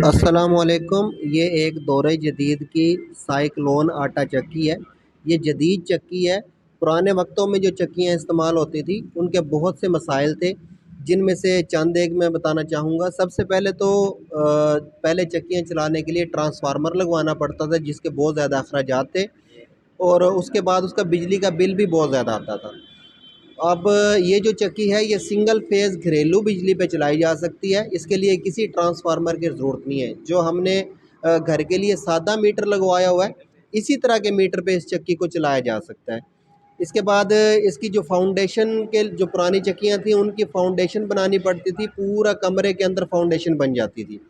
अस्सलाम वालेकुम। ये एक दौरे जदीद की साइक्लोन आटा चक्की है। ये जदीद चक्की है। पुराने वक्तों में जो चक्कियाँ इस्तेमाल होती थी उनके बहुत से मसाइल थे, जिनमें से चंद एक मैं बताना चाहूँगा। सबसे पहले तो पहले चक्कियाँ चलाने के लिए ट्रांसफार्मर लगवाना पड़ता था, जिसके बहुत ज़्यादा अखराजात थे, और उसके बाद उसका बिजली का बिल भी बहुत ज़्यादा आता था। अब ये जो चक्की है ये सिंगल फेज़ घरेलू बिजली पे चलाई जा सकती है। इसके लिए किसी ट्रांसफार्मर की ज़रूरत नहीं है। जो हमने घर के लिए सादा मीटर लगवाया हुआ है, इसी तरह के मीटर पे इस चक्की को चलाया जा सकता है। इसके बाद इसकी जो फाउंडेशन के जो पुरानी चक्कियाँ थी उनकी फाउंडेशन बनानी पड़ती थी, पूरा कमरे के अंदर फाउंडेशन बन जाती थी।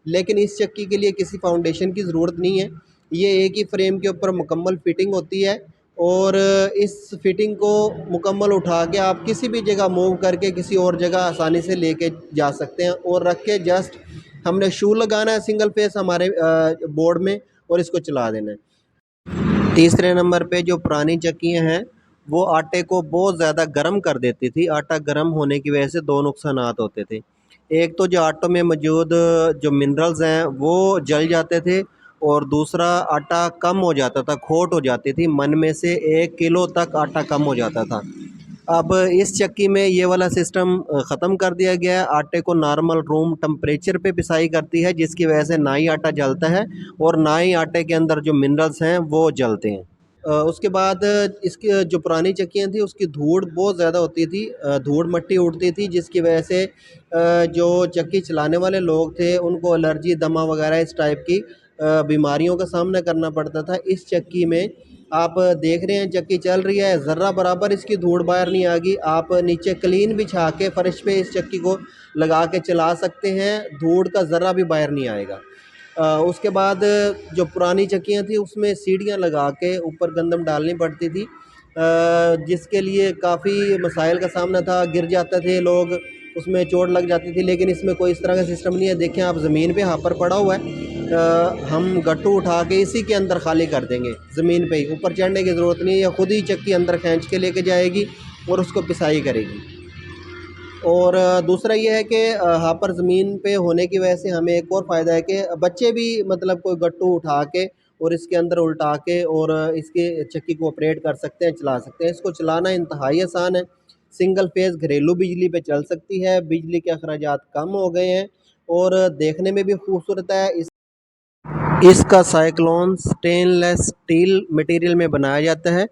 लेकिन इस चक्की के लिए किसी फाउंडेशन की ज़रूरत नहीं है। ये एक ही फ्रेम के ऊपर मुकम्मल फिटिंग होती है, और इस फिटिंग को मुकम्मल उठा के आप किसी भी जगह मूव करके किसी और जगह आसानी से लेके जा सकते हैं, और रख के जस्ट हमने शू लगाना है सिंगल फेस हमारे बोर्ड में, और इसको चला देना है। तीसरे नंबर पे जो पुरानी चक्कियाँ हैं वो आटे को बहुत ज़्यादा गर्म कर देती थी। आटा गर्म होने की वजह से दो नुकसानात होते थे। एक तो जो आटों में मौजूद जो मिनरल्स हैं वो जल जाते थे, और दूसरा आटा कम हो जाता था, खोट हो जाती थी। मन में से 1 किलो तक आटा कम हो जाता था। अब इस चक्की में ये वाला सिस्टम ख़त्म कर दिया गया है। आटे को नॉर्मल रूम टेम्परेचर पे पिसाई करती है, जिसकी वजह से ना ही आटा जलता है और ना ही आटे के अंदर जो मिनरल्स हैं वो जलते हैं। उसके बाद इसकी जो पुरानी चक्कियाँ थी उसकी धूड़ बहुत ज़्यादा होती थी, धूड़ मट्टी उड़ती थी, जिसकी वजह से जो चक्की चलाने वाले लोग थे उनको एलर्जी, दमा वगैरह इस टाइप की बीमारियों का सामना करना पड़ता था। इस चक्की में आप देख रहे हैं चक्की चल रही है, ज़र्रा बराबर इसकी धूड़ बाहर नहीं आ गई। आप नीचे क्लीन बिछा के फर्श पे इस चक्की को लगा के चला सकते हैं, धूड़ का ज़र्रा भी बाहर नहीं आएगा। उसके बाद जो पुरानी चक्कियाँ थी उसमें सीढ़ियाँ लगा के ऊपर गंदम डालनी पड़ती थी, जिसके लिए काफ़ी मसाइल का सामना था। गिर जाते थे लोग, उसमें चोट लग जाती थी। लेकिन इसमें कोई इस तरह का सिस्टम नहीं है। देखें आप, ज़मीन पे हापर पड़ा हुआ है, हम गट्टू उठा के इसी के अंदर खाली कर देंगे, ज़मीन पे ही, ऊपर चढ़ने की ज़रूरत नहीं है। या खुद ही चक्की अंदर खींच के लेके जाएगी और उसको पिसाई करेगी। और दूसरा ये है कि हापर ज़मीन पे होने की वजह से हमें एक और फ़ायदा है कि बच्चे भी मतलब कोई गट्टू उठा के और इसके अंदर उल्टा के और इसके चक्की को ऑपरेट कर सकते हैं, चला सकते हैं। इसको चलाना इंतहाई आसान है। सिंगल फेज़ घरेलू बिजली पे चल सकती है, बिजली के अखराजात कम हो गए हैं, और देखने में भी खूबसूरत है। इसका साइक्लोन स्टेनलेस स्टील मटेरियल में बनाया जाता है।